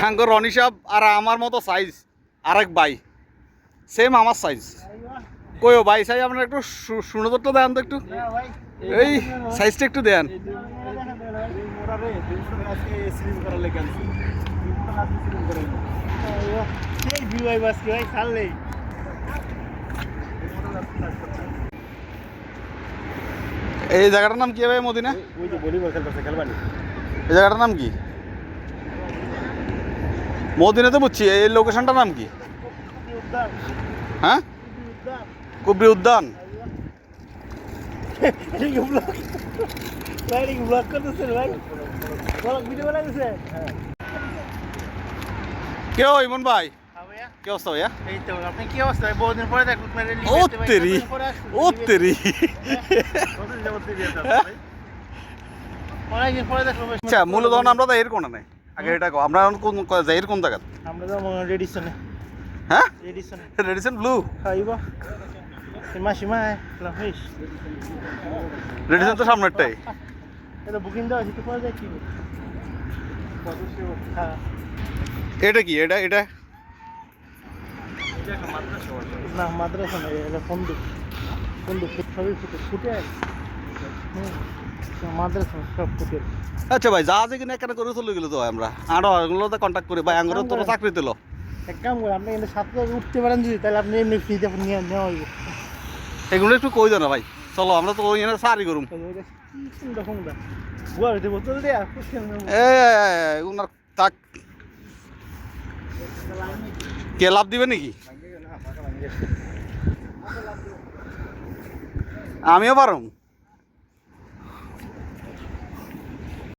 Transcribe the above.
আঙ্গ রনি সাহেব আর আমার মতো সাইজ আরেক ভাই সেম আমার সাইজ কইও ভাই সাইজ আপনার একটু সুন্দরটা দেন তো একটু এই সাইজটা একটু দেন এই জায়গাটার নাম কি ভাই মদিনা এই জায়গাটার নাম কি মদিনা তো বুঝছি এই লোকেশনটার নাম কি হ্যাঁ কুবরি উদ্যান কেউ ইমন ভাই কি অবস্থা ভাইয়া আপনি কি অবস্থা বহুদিন পরে দেখুন অনেকদিন পরে দেখলাম আচ্ছা মূলত আমরা তো এর কোনা নাই আগে এটা আমরা কোন যাইর কোন জায়গা আমরা তো রেডিসনে হ্যাঁ রেডিসনে রেডিসন ব্লু খাইবা সীমা লাফিস রেডিসন তো সামনেরটাই এটা বুকিং দাও একটু পরে যাই কি হ্যাঁ এটা কি এটা এটা না মাদ্রাসা না এটা বন্দুক সবই ফুটে মাদ্রাসা সব ফুটে আচ্ছা ভাই জাহাজে কিনে একটা করে চলে গেলো তো আমরা আরো এগুলো তো কন্ট্যাক্ট করে ভাই আঙ্গুর তো চাকরি দিল এক কাম করে আপনি কিন্তু 7 টাকা উঠতে পারেন যদি তাহলে আপনি এমনি ফ্রিতে নিয়ে নেওয়া হইব এগুলো একটু কই দাও না ভাই চলো আমরা তো ওই সারি করুম গুয়াহাটি বোতল দেয়া ওনার তাক কে লাভ দিবে নাকি আমিও পারুম